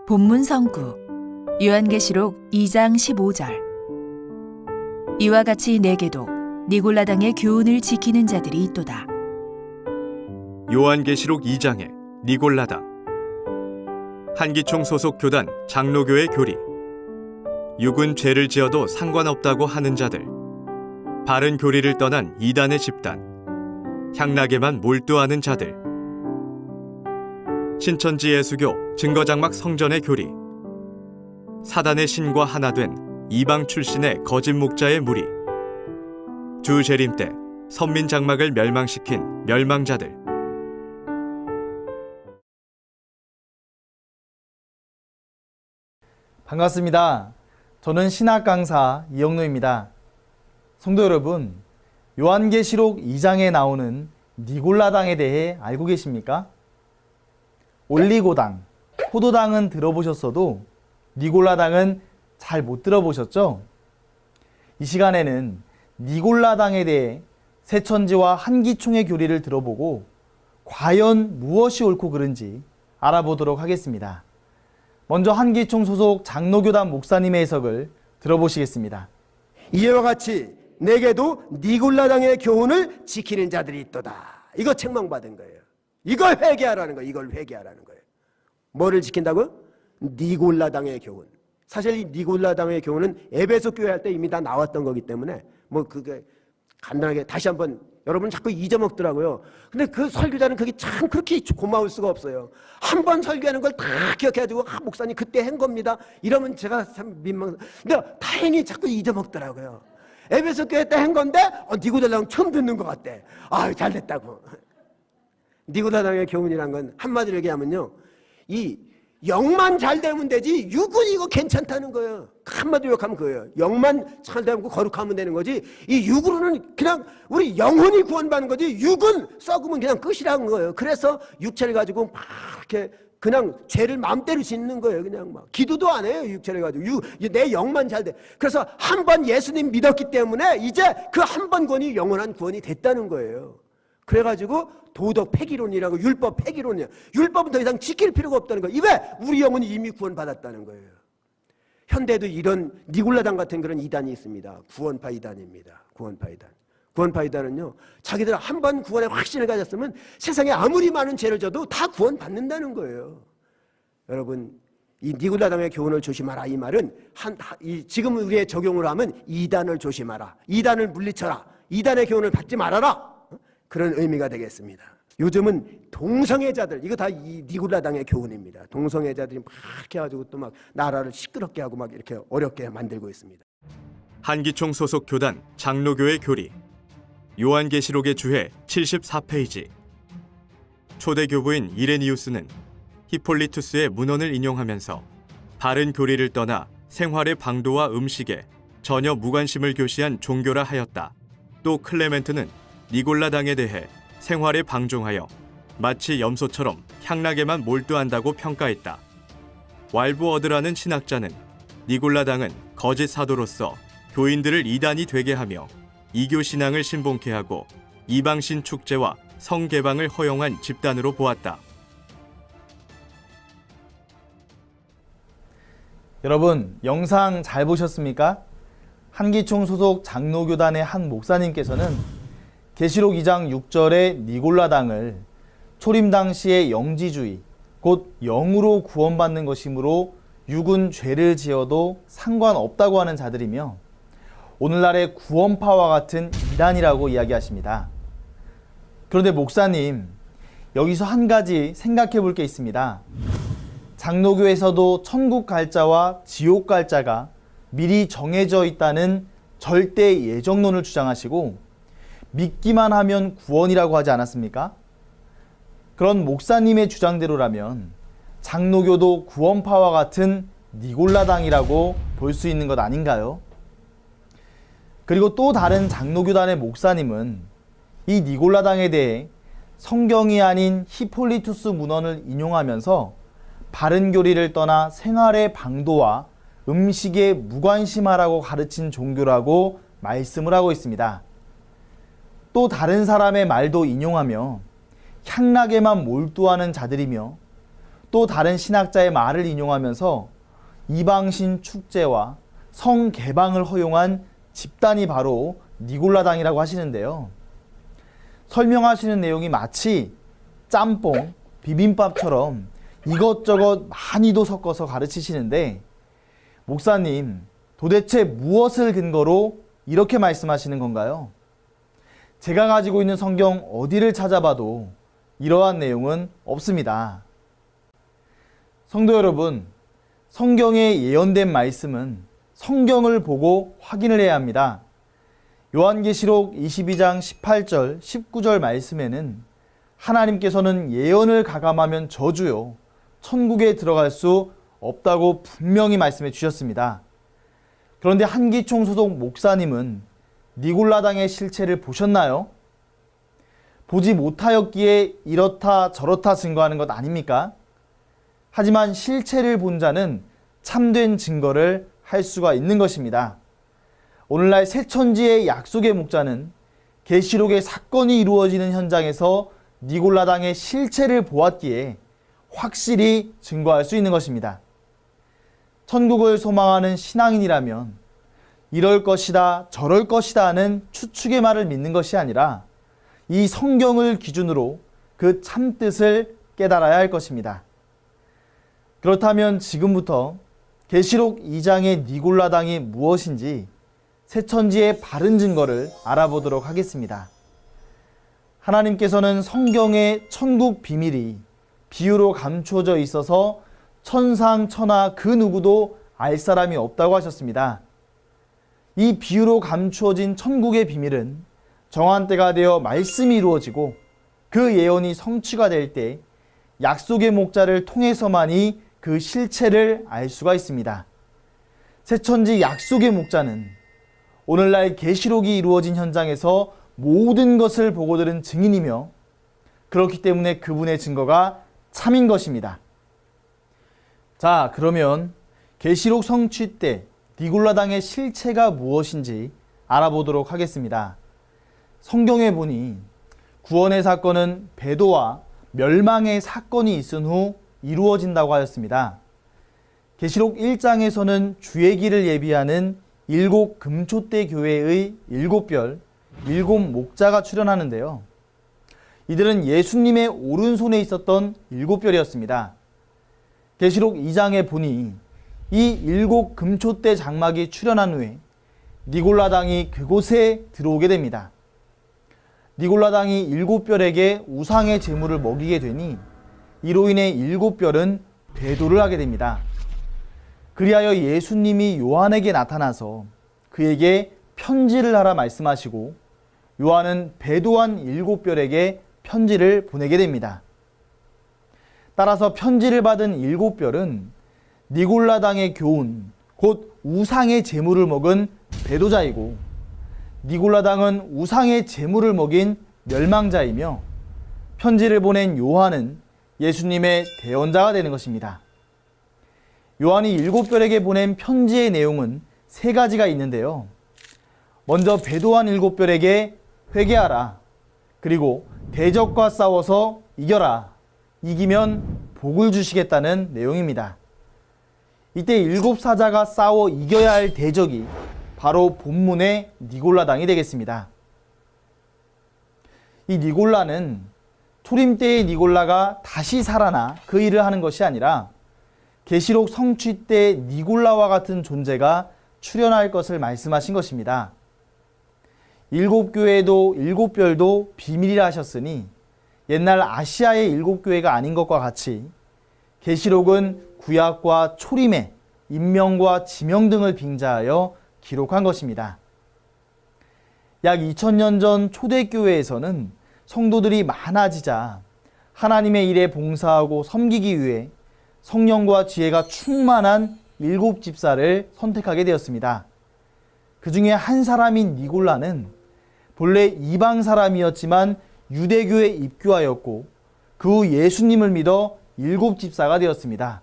본문 성구 요한계시록 2장 15절. 이와 같이 내게도 니골라당의 교훈을 지키는 자들이 있도다. 요한계시록 2장의 니골라당. 한기총 소속 교단 장로교의 교리. 육은 죄를 지어도 상관없다고 하는 자들. 바른 교리를 떠난 이단의 집단. 향락에만 몰두하는 자들. 신천지 예수교 증거장막 성전의 교리. 사단의 신과 하나 된 이방 출신의 거짓 목자의 무리. 주 재림 때 선민장막을 멸망시킨 멸망자들. 반갑습니다. 저는 신학 강사 이영노입니다. 성도 여러분, 요한계시록 2장에 나오는 니골라당에 대해 알고 계십니까? 올리고당, 포도당은 들어보셨어도 니골라당은 잘 못 들어보셨죠? 이 시간에는 니골라당에 대해 새천지와 한기총의 교리를 들어보고 과연 무엇이 옳고 그른지 알아보도록 하겠습니다. 먼저 한기총 소속 장로교단 목사님의 해석을 들어보시겠습니다. 이와 같이 내게도 니골라당의 교훈을 지키는 자들이 있도다. 이거 책망받은 거예요. 이걸 회개하라는 거예요. 이걸 회개하라는 거예요. 뭐를 지킨다고요? 니골라당의 교훈. 사실 이 니골라당의 교훈은 에베소 교회 할 때 이미 다 나왔던 거기 때문에 그게 간단하게 다시 한번, 여러분 자꾸 잊어먹더라고요. 근데 그 설교자는 그게 참 그렇게 고마울 수가 없어요. 한 번 설교하는 걸 다 기억해가지고 목사님 그때 한 겁니다 이러면 제가 참 민망. 근데 다행히 자꾸 잊어먹더라고요. 에베소 교회 때 한 건데 니골라당 처음 듣는 것 같대. 아유 잘됐다고. 니골라당의 교훈이란 건 한마디로 얘기하면요, 이 영만 잘 되면 되지 육은 이거 괜찮다는 거예요. 한마디로 욕하면 그거예요. 영만 잘 되면 거룩하면 되는 거지, 이 육으로는 그냥 우리 영혼이 구원받는 거지 육은 썩으면 그냥 끝이라는 거예요. 그래서 육체를 가지고 막 이렇게 그냥 죄를 마음대로 짓는 거예요. 그냥 막 기도도 안 해요. 육체를 가지고 내 영만 잘 돼. 그래서 한 번 예수님 믿었기 때문에 이제 그 한 번 구원이 영원한 구원이 됐다는 거예요. 그래가지고 도덕 폐기론이라고, 율법 폐기론이야. 율법은 더 이상 지킬 필요가 없다는 거예요. 왜? 우리 영혼이 이미 구원받았다는 거예요. 현대도 이런 니골라당 같은 그런 이단이 있습니다. 구원파 이단입니다. 구원파 이단. 구원파 이단은요, 자기들 한 번 구원의 확신을 가졌으면 세상에 아무리 많은 죄를 져도 다 구원받는다는 거예요. 여러분, 이 니골라당의 교훈을 조심하라, 이 말은 지금 우리의 적용을 하면 이단을 조심하라, 이단을 물리쳐라, 이단의 교훈을 받지 말아라, 그런 의미가 되겠습니다. 요즘은 동성애자들, 이거 다 이 니골라당의 교훈입니다. 동성애자들이 막 해가지고 또 막 나라를 시끄럽게 하고 막 이렇게 어렵게 만들고 있습니다. 한기총 소속 교단 장로교의 교리. 요한계시록의 주해 74페이지. 초대 교부인 이레니우스는 히폴리투스의 문헌을 인용하면서 바른 교리를 떠나 생활의 방도와 음식에 전혀 무관심을 교시한 종교라 하였다. 또 클레멘트는 니골라당에 대해 생활에 방종하여 마치 염소처럼 향락에만 몰두한다고 평가했다. 왈브어드라는 신학자는 니골라당은 거짓 사도로서 교인들을 이단이 되게 하며 이교 신앙을 신봉케 하고 이방신 축제와 성개방을 허용한 집단으로 보았다. 여러분, 영상 잘 보셨습니까? 한기총 소속 장로교단의 한 목사님께서는 계시록 2장 6절의 니골라당을 초림 당시의 영지주의, 곧 영으로 구원받는 것이므로 육은 죄를 지어도 상관없다고 하는 자들이며 오늘날의 구원파와 같은 이단이라고 이야기하십니다. 그런데 목사님, 여기서 한 가지 생각해 볼 게 있습니다. 장로교에서도 천국 갈 자와 지옥 갈 자가 미리 정해져 있다는 절대 예정론을 주장하시고 믿기만 하면 구원이라고 하지 않았습니까? 그런 목사님의 주장대로라면 장로교도 구원파와 같은 니골라당이라고 볼 수 있는 것 아닌가요? 그리고 또 다른 장로교단의 목사님은 이 니골라당에 대해 성경이 아닌 히폴리투스 문헌을 인용하면서 바른 교리를 떠나 생활의 방도와 음식에 무관심하라고 가르친 종교라고 말씀을 하고 있습니다. 또 다른 사람의 말도 인용하며 향락에만 몰두하는 자들이며 또 다른 신학자의 말을 인용하면서 이방신 축제와 성개방을 허용한 집단이 바로 니골라당이라고 하시는데요. 설명하시는 내용이 마치 짬뽕, 비빔밥처럼 이것저것 많이도 섞어서 가르치시는데, 목사님, 도대체 무엇을 근거로 이렇게 말씀하시는 건가요? 제가 가지고 있는 성경 어디를 찾아봐도 이러한 내용은 없습니다. 성도 여러분, 성경에 예언된 말씀은 성경을 보고 확인을 해야 합니다. 요한계시록 22장 18절, 19절 말씀에는 하나님께서는 예언을 가감하면 저주요, 천국에 들어갈 수 없다고 분명히 말씀해 주셨습니다. 그런데 한기총 소속 목사님은 니골라당의 실체를 보셨나요? 보지 못하였기에 이렇다 저렇다 증거하는 것 아닙니까? 하지만 실체를 본 자는 참된 증거를 할 수가 있는 것입니다. 오늘날 새천지의 약속의 목자는 계시록의 사건이 이루어지는 현장에서 니골라당의 실체를 보았기에 확실히 증거할 수 있는 것입니다. 천국을 소망하는 신앙인이라면 이럴 것이다 저럴 것이다 하는 추측의 말을 믿는 것이 아니라 이 성경을 기준으로 그 참뜻을 깨달아야 할 것입니다. 그렇다면 지금부터 계시록 2장의 니골라당이 무엇인지 새천지의 바른 증거를 알아보도록 하겠습니다. 하나님께서는 성경의 천국 비밀이 비유로 감춰져 있어서 천상 천하 그 누구도 알 사람이 없다고 하셨습니다. 이 비유로 감추어진 천국의 비밀은 정한 때가 되어 말씀이 이루어지고 그 예언이 성취가 될 때 약속의 목자를 통해서만이 그 실체를 알 수가 있습니다. 새천지 약속의 목자는 오늘날 계시록이 이루어진 현장에서 모든 것을 보고 들은 증인이며, 그렇기 때문에 그분의 증거가 참인 것입니다. 자, 그러면 계시록 성취 때 니골라당의 실체가 무엇인지 알아보도록 하겠습니다. 성경에 보니 구원의 사건은 배도와 멸망의 사건이 있은 후 이루어진다고 하였습니다. 계시록 1장에서는 주의 길을 예비하는 7 금초대 교회의 7별, 7 목자가 출현하는데요. 이들은 예수님의 오른손에 있었던 7별이었습니다. 계시록 2장에 보니 이 7 금초대 장막이 출현한 후에 니골라당이 그곳에 들어오게 됩니다. 니골라당이 7별에게 우상의 제물을 먹이게 되니 이로 인해 7별은 배도를 하게 됩니다. 그리하여 예수님이 요한에게 나타나서 그에게 편지를 하라 말씀하시고 요한은 배도한 7별에게 편지를 보내게 됩니다. 따라서 편지를 받은 7별은 니골라당의 교훈, 곧 우상의 제물을 먹은 배도자이고, 니골라당은 우상의 제물을 먹인 멸망자이며, 편지를 보낸 요한은 예수님의 대언자가 되는 것입니다. 요한이 7별에게 보낸 편지의 내용은 3가지가 있는데요. 먼저 배도한 7별에게 회개하라, 그리고 대적과 싸워서 이겨라, 이기면 복을 주시겠다는 내용입니다. 이때 7 사자가 싸워 이겨야 할 대적이 바로 본문의 니골라당이 되겠습니다. 이 니골라는 초림 때의 니골라가 다시 살아나 그 일을 하는 것이 아니라 계시록 성취 때 니골라와 같은 존재가 출현할 것을 말씀하신 것입니다. 7교회도 7별도 비밀이라 하셨으니 옛날 아시아의 7교회가 아닌 것과 같이 계시록은 구약과 초림의 인명과 지명 등을 빙자하여 기록한 것입니다. 약 2000년 전 초대교회에서는 성도들이 많아지자 하나님의 일에 봉사하고 섬기기 위해 성령과 지혜가 충만한 7 집사를 선택하게 되었습니다. 그 중에 한 사람인 니골라는 본래 이방 사람이었지만 유대교에 입교하였고 그 후 예수님을 믿어 7 집사가 되었습니다.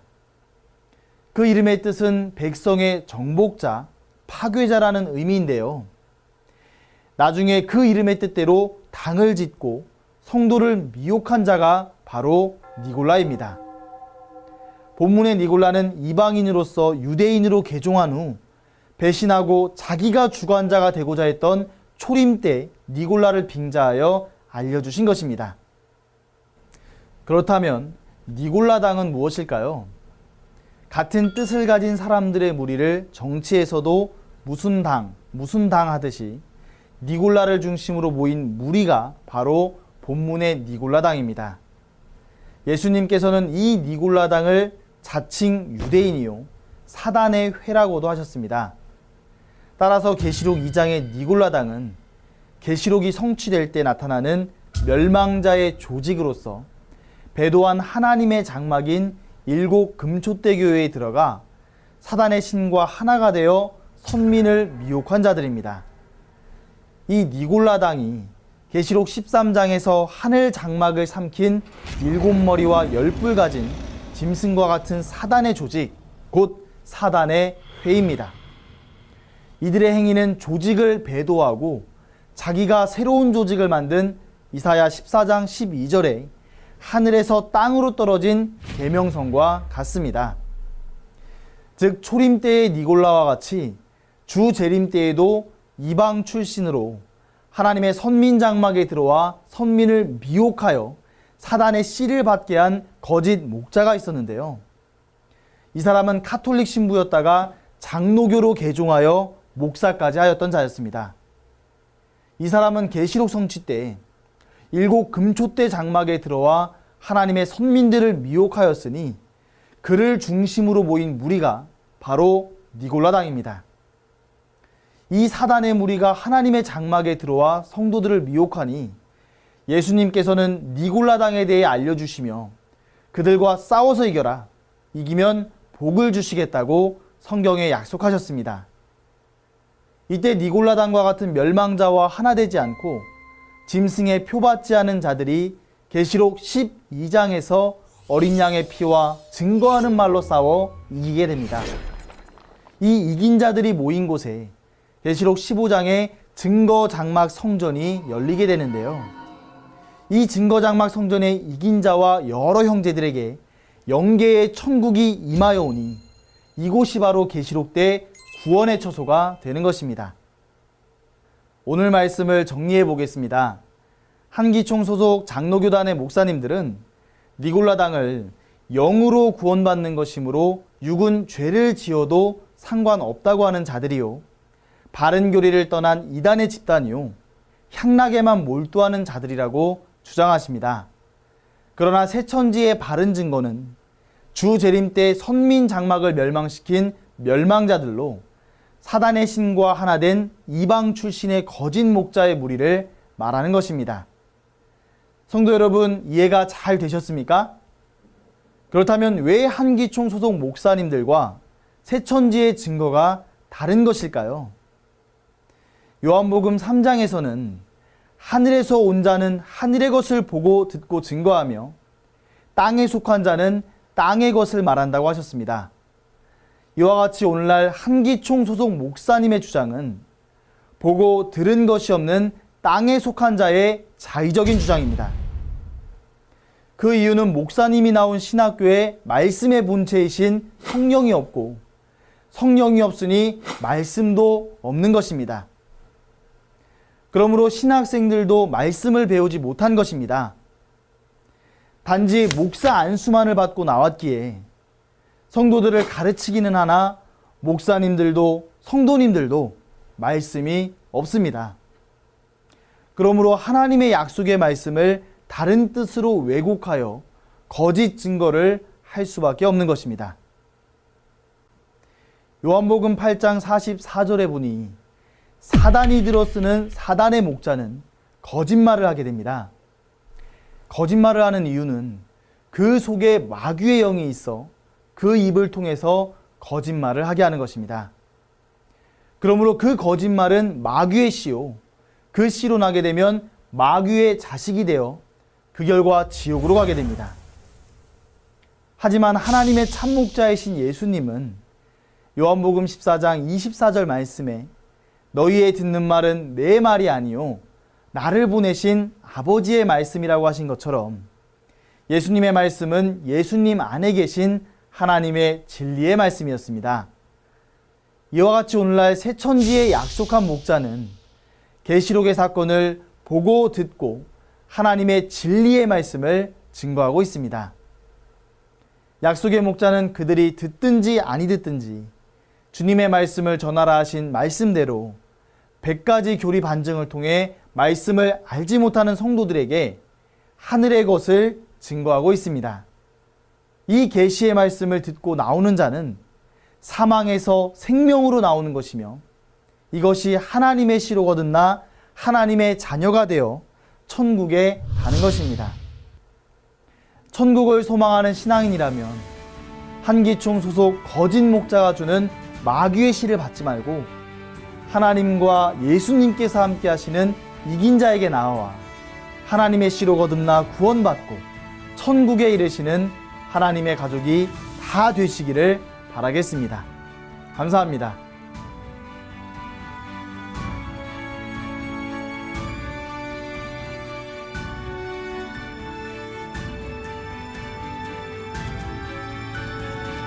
그 이름의 뜻은 백성의 정복자, 파괴자라는 의미인데요. 나중에 그 이름의 뜻대로 당을 짓고 성도를 미혹한 자가 바로 니골라입니다. 본문의 니골라는 이방인으로서 유대인으로 개종한 후 배신하고 자기가 주관자가 되고자 했던 초림 때 니골라를 빙자하여 알려주신 것입니다. 그렇다면 니골라당은 무엇일까요? 같은 뜻을 가진 사람들의 무리를 정치에서도 무슨 당 하듯이 니골라를 중심으로 모인 무리가 바로 본문의 니골라당입니다. 예수님께서는 이 니골라당을 자칭 유대인이요 사단의 회라고도 하셨습니다. 따라서 계시록 2장의 니골라당은 계시록이 성취될 때 나타나는 멸망자의 조직으로서 배도한 하나님의 장막인 일곱 금촛대 교회에 들어가 사단의 신과 하나가 되어 선민을 미혹한 자들입니다. 이 니골라당이 계시록 13장에서 하늘 장막을 삼킨 7머리와 10뿔 가진 짐승과 같은 사단의 조직, 곧 사단의 회입니다. 이들의 행위는 조직을 배도하고 자기가 새로운 조직을 만든 이사야 14장 12절에 하늘에서 땅으로 떨어진 계명성과 같습니다. 즉 초림 때의 니골라와 같이 주 재림 때에도 이방 출신으로 하나님의 선민 장막에 들어와 선민을 미혹하여 사단의 씨를 받게 한 거짓 목자가 있었는데요. 이 사람은 카톨릭 신부였다가 장로교로 개종하여 목사까지 하였던 자였습니다. 이 사람은 계시록 성취 때 일곱 금촛대 장막에 들어와 하나님의 선민들을 미혹하였으니 그를 중심으로 모인 무리가 바로 니골라당입니다. 이 사단의 무리가 하나님의 장막에 들어와 성도들을 미혹하니 예수님께서는 니골라당에 대해 알려주시며 그들과 싸워서 이겨라, 이기면 복을 주시겠다고 성경에 약속하셨습니다. 이때 니골라당과 같은 멸망자와 하나 되지 않고 짐승에 표받지 않은 자들이 계시록 12장에서 어린 양의 피와 증거하는 말로 싸워 이기게 됩니다. 이 이긴 자들이 모인 곳에 계시록 15장의 증거 장막 성전이 열리게 되는데요. 이 증거 장막 성전에 이긴 자와 여러 형제들에게 영계의 천국이 임하여 오니 이곳이 바로 계시록 때 구원의 처소가 되는 것입니다. 오늘 말씀을 정리해 보겠습니다. 한기총 소속 장로교단의 목사님들은 니골라당을 영으로 구원받는 것이므로 육은 죄를 지어도 상관없다고 하는 자들이요, 바른 교리를 떠난 이단의 집단이요, 향락에만 몰두하는 자들이라고 주장하십니다. 그러나 새천지의 바른 증거는 주 재림 때 선민 장막을 멸망시킨 멸망자들로 사단의 신과 하나 된 이방 출신의 거짓 목자의 무리를 말하는 것입니다. 성도 여러분, 이해가 잘 되셨습니까? 그렇다면 왜 한기총 소속 목사님들과 새천지의 증거가 다른 것일까요? 요한복음 3장에서는 하늘에서 온 자는 하늘의 것을 보고 듣고 증거하며 땅에 속한 자는 땅의 것을 말한다고 하셨습니다. 이와 같이 오늘날 한기총 소속 목사님의 주장은 보고 들은 것이 없는 땅에 속한 자의 자의적인 주장입니다. 그 이유는 목사님이 나온 신학교에 말씀의 본체이신 성령이 없고 성령이 없으니 말씀도 없는 것입니다. 그러므로 신학생들도 말씀을 배우지 못한 것입니다. 단지 목사 안수만을 받고 나왔기에 성도들을 가르치기는 하나 목사님들도 성도님들도 말씀이 없습니다. 그러므로 하나님의 약속의 말씀을 다른 뜻으로 왜곡하여 거짓 증거를 할 수밖에 없는 것입니다. 요한복음 8장 44절에 보니 사단이 들어 쓰는 사단의 목자는 거짓말을 하게 됩니다. 거짓말을 하는 이유는 그 속에 마귀의 영이 있어 그 입을 통해서 거짓말을 하게 하는 것입니다. 그러므로 그 거짓말은 마귀의 씨요, 그 씨로 나게 되면 마귀의 자식이 되어 그 결과 지옥으로 가게 됩니다. 하지만 하나님의 참목자이신 예수님은 요한복음 14장 24절 말씀에 너희의 듣는 말은 내 말이 아니요 나를 보내신 아버지의 말씀이라고 하신 것처럼 예수님의 말씀은 예수님 안에 계신 하나님의 진리의 말씀이었습니다. 이와 같이 오늘날 새천지에 약속한 목자는 계시록의 사건을 보고 듣고 하나님의 진리의 말씀을 증거하고 있습니다. 약속의 목자는 그들이 듣든지 아니 듣든지 주님의 말씀을 전하라 하신 말씀대로 100가지 교리 반증을 통해 말씀을 알지 못하는 성도들에게 하늘의 것을 증거하고 있습니다. 이 계시의 말씀을 듣고 나오는 자는 사망에서 생명으로 나오는 것이며 이것이 하나님의 씨로 거듭나 하나님의 자녀가 되어 천국에 가는 것입니다. 천국을 소망하는 신앙인이라면 한기총 소속 거짓 목자가 주는 마귀의 씨를 받지 말고 하나님과 예수님께서 함께 하시는 이긴 자에게 나아와 하나님의 씨로 거듭나 구원받고 천국에 이르시는 하나님의 가족이 다 되시기를 바라겠습니다. 감사합니다.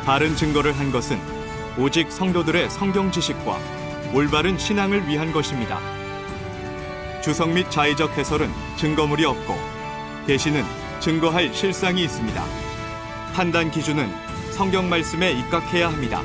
바른 증거를 한 것은 오직 성도들의 성경 지식과 올바른 신앙을 위한 것입니다. 주석 및 자의적 해설은 증거물이 없고 계시는 증거할 실상이 있습니다. 판단 기준은 성경 말씀에 입각해야 합니다.